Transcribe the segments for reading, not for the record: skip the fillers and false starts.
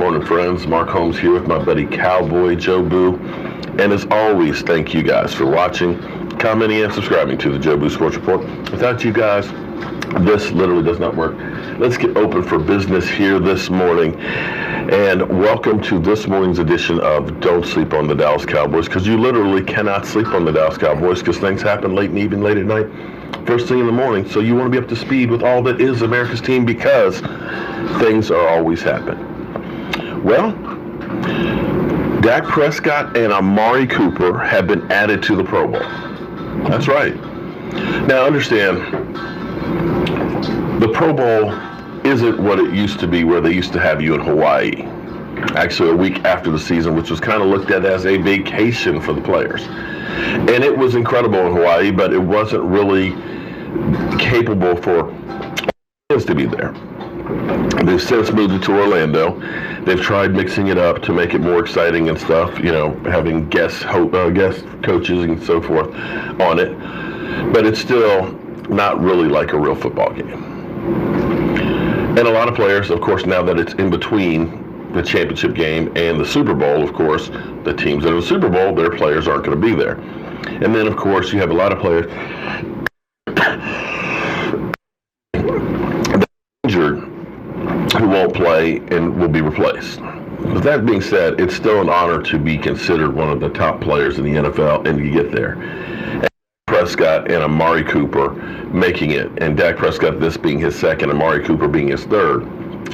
morning, friends. Mark Holmes here with my buddy Cowboy Joe Boo. And as always, thank you guys for watching, commenting, and subscribing to the Joe Boo Sports Report. Without you guys, this literally does not work. Let's get open for business here this morning. And welcome to this morning's edition of Don't Sleep on the Dallas Cowboys, because you literally cannot sleep on the Dallas Cowboys because things happen late and even late at night, first thing in the morning. So you want to be up to speed with all that is America's team because things are always happening. Well, Dak Prescott and Amari Cooper have been added to the Pro Bowl. That's right. Now understand, the Pro Bowl isn't what it used to be, where they used to have you in Hawaii. Actually, a week after the season, which was kind of looked at as a vacation for the players. And it was incredible in Hawaii, but it wasn't really capable for fans to be there. They've since moved it to Orlando. They've tried mixing it up to make it more exciting and stuff, you know, having guest coaches and so forth on it. But it's still not really like a real football game. And a lot of players, of course, now that it's in between the championship game and the Super Bowl, of course, the teams that are in the Super Bowl, their players aren't going to be there. And then, of course, you have a lot of players injured who won't play and will be replaced. With that being said, it's still an honor to be considered one of the top players in the NFL and to get there. Prescott and Amari Cooper making it, and Dak Prescott this being his second, Amari Cooper being his third,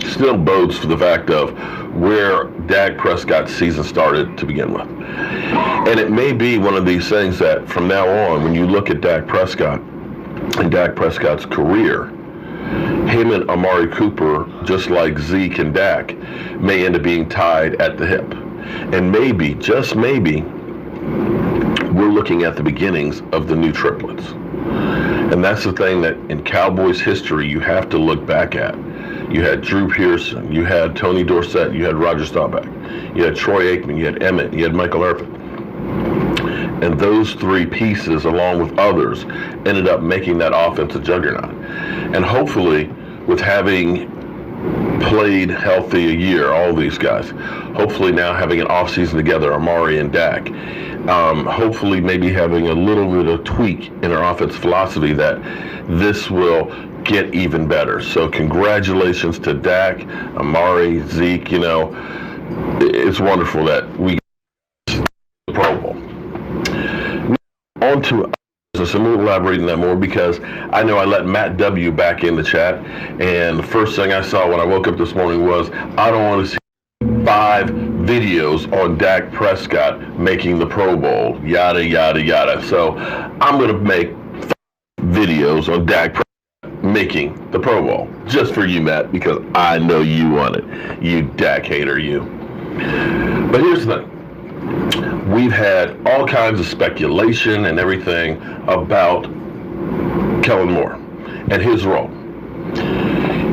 still bodes for the fact of where Dak Prescott's season started to begin with. And it may be one of these things that from now on, when you look at Dak Prescott and Dak Prescott's career, him and Amari Cooper, just like Zeke and Dak, may end up being tied at the hip. And maybe, just maybe, we're looking at the beginnings of the new triplets. And that's the thing that in Cowboys history you have to look back at. You had Drew Pearson, you had Tony Dorsett, you had Roger Staubach, you had Troy Aikman, you had Emmett, you had Michael Irvin. And those three pieces, along with others, ended up making that offense a juggernaut. And hopefully, with having played healthy a year, all these guys, hopefully now having an offseason together, Amari and Dak, hopefully maybe having a little bit of tweak in our offense philosophy, that this will get even better. So congratulations to Dak, Amari, Zeke. You know, it's wonderful that we get the Pro Bowl. On to business, and we'll elaborate on that more because I know I let Matt W. back in the chat, and the first thing I saw when I woke up this morning was, I don't want to see 5 videos on Dak Prescott making the Pro Bowl, yada, yada, yada. So I'm going to make 5 videos on Dak Prescott making the Pro Bowl, just for you, Matt, because I know you want it. You Dak hater, you. But here's the thing. We've had all kinds of speculation and everything about Kellen Moore and his role.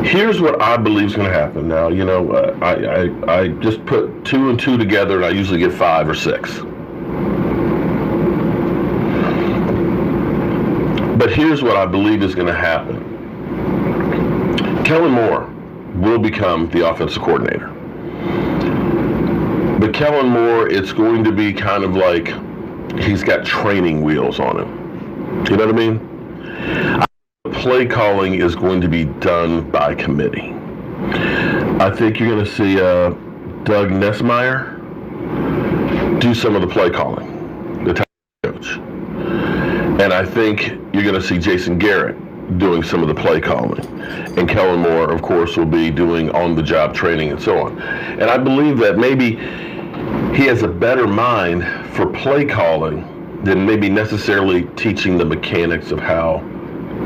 Here's what I believe is going to happen. Now, you know, I just put 2 and 2 together, and I usually get 5 or 6. But here's what I believe is going to happen. Kellen Moore will become the offensive coordinator. But Kellen Moore, it's going to be kind of like he's got training wheels on him. You know what I mean? Play calling is going to be done by committee. I think you're going to see Doug Nesmeyer do some of the play calling, the tight coach. And I think you're going to see Jason Garrett doing some of the play calling. And Kellen Moore, of course, will be doing on-the-job training and so on. And I believe that maybe he has a better mind for play calling than maybe necessarily teaching the mechanics of how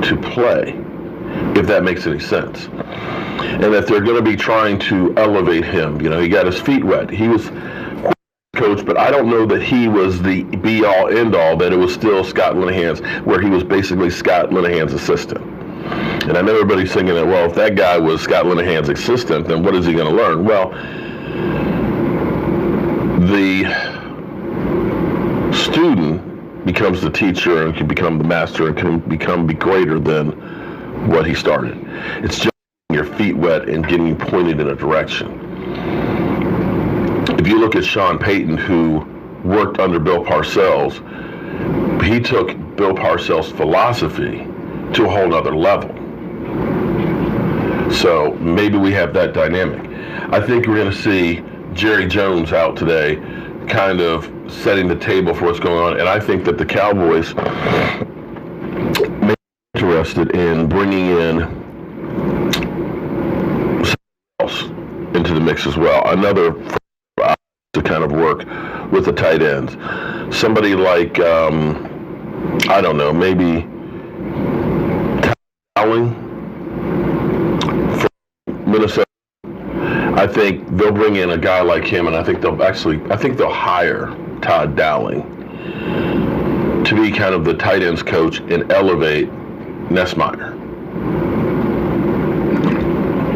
to play, if that makes any sense. And that they're going to be trying to elevate him. You know, he got his feet wet. He was coach, but I don't know that he was the be-all, end-all, that it was still Scott Linehan's, where he was basically Scott Linehan's assistant. And I know everybody's thinking that, well, if that guy was Scott Linehan's assistant, then what is he going to learn? Well, the student becomes the teacher and can become the master and can become greater than what he started. It's just getting your feet wet and getting you pointed in a direction. if you look at Sean Payton, who worked under Bill Parcells, he took Bill Parcells' philosophy to a whole nother level. So maybe we have that dynamic. I think we're going to see Jerry Jones out today, kind of setting the table for what's going on. And I think that the Cowboys may be interested in bringing in somebody else into the mix as well. Another to kind of work with the tight ends. Somebody like, I don't know, maybe Dowling from Minnesota. I think they'll bring in a guy like him, and I think they'll hire Todd Dowling to be kind of the tight ends coach and elevate Nesmeyer.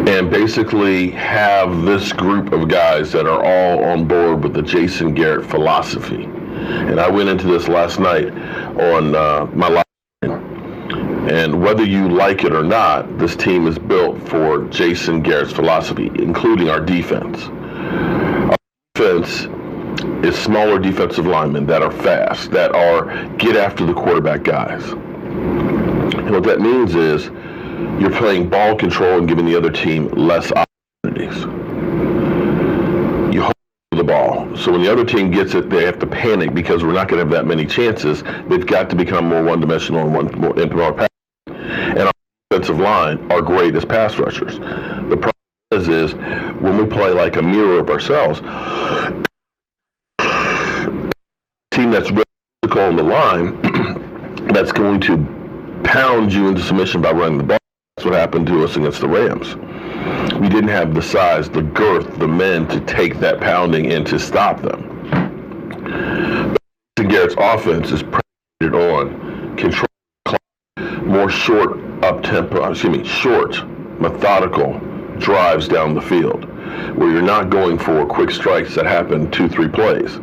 And basically have this group of guys that are all on board with the Jason Garrett philosophy. And I went into this last night on my live stream. And whether you like it or not, this team is built for Jason Garrett's philosophy, including our defense. Our defense is smaller defensive linemen that are fast, that are get after the quarterback guys. And what that means is you're playing ball control and giving the other team less opportunities. You hold the ball. So when the other team gets it, they have to panic because we're not going to have that many chances. They've got to become more one-dimensional and more pass. And our defensive line are great as pass rushers. The problem is when we play like a mirror of ourselves, a team that's really physical on the line, that's going to pound you into submission by running the ball. That's what happened to us against the Rams. We didn't have the size, the girth, the men to take that pounding and to stop them. Garrett's offense is predicated on control, more short, methodical drives down the field, where you're not going for quick strikes that happen 2-3 plays.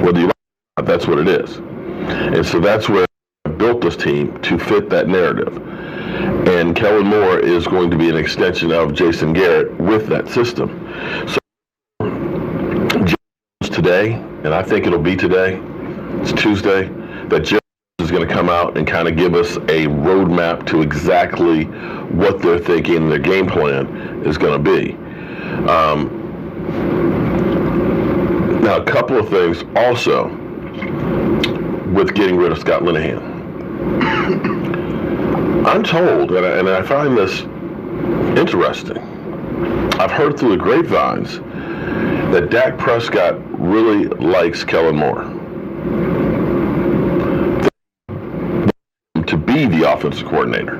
Whether you like it or not, that's what it is. And so that's where I built this team to fit that narrative. And Kellen Moore is going to be an extension of Jason Garrett with that system. So today, and I think it'll be today, it's Tuesday, that Jones is going to come out and kind of give us a roadmap to exactly what they're thinking their game plan is going to be. Now, a couple of things also with getting rid of Scott Linehan. I'm told, and I find this interesting, I've heard through the grapevines that Dak Prescott really likes Kellen Moore to be the offensive coordinator.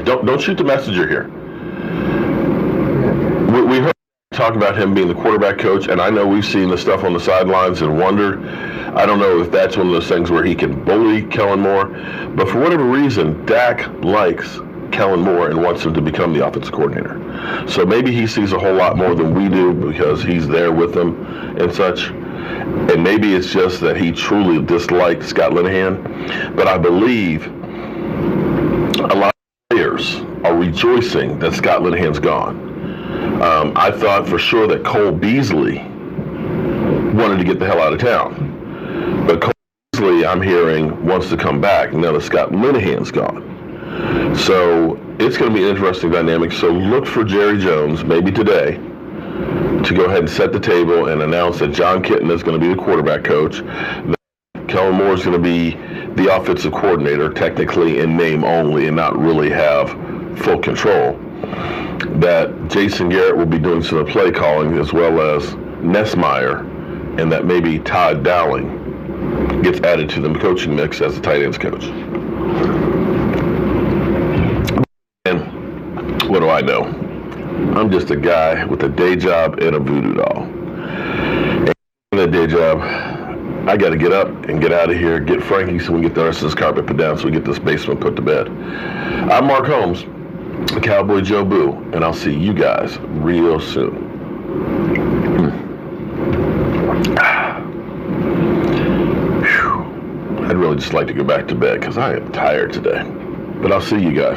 Don't shoot the messenger here. We heard talk about him being the quarterback coach, and I know we've seen the stuff on the sidelines and wondered. I don't know if that's one of those things where he can bully Kellen Moore, but for whatever reason, Dak likes Kellen Moore and wants him to become the offensive coordinator. So maybe he sees a whole lot more than we do because he's there with them and such. And maybe it's just that he truly disliked Scott Linehan. But I believe a lot of players are rejoicing that Scott Linehan's gone. I thought for sure that Cole Beasley wanted to get the hell out of town. But Cole Beasley, I'm hearing, wants to come back now that Scott Linehan's gone. So it's going to be an interesting dynamic. So look for Jerry Jones, maybe today, to go ahead and set the table and announce that John Kitna is going to be the quarterback coach, that Kellen Moore is going to be the offensive coordinator, technically in name only, and not really have full control, that Jason Garrett will be doing some of the play calling as well as Nesmeyer, and that maybe Todd Dowling gets added to the coaching mix as a tight ends coach. And what do I know? I'm just a guy with a day job and a voodoo doll. And in that day job, I got to get up and get out of here, get Frankie so we can get the rest of this carpet put down so we get this basement put to bed. I'm Mark Holmes, the Cowboy Joe Boo, and I'll see you guys real soon. I'd really just like to go back to bed because I am tired today. But I'll see you guys.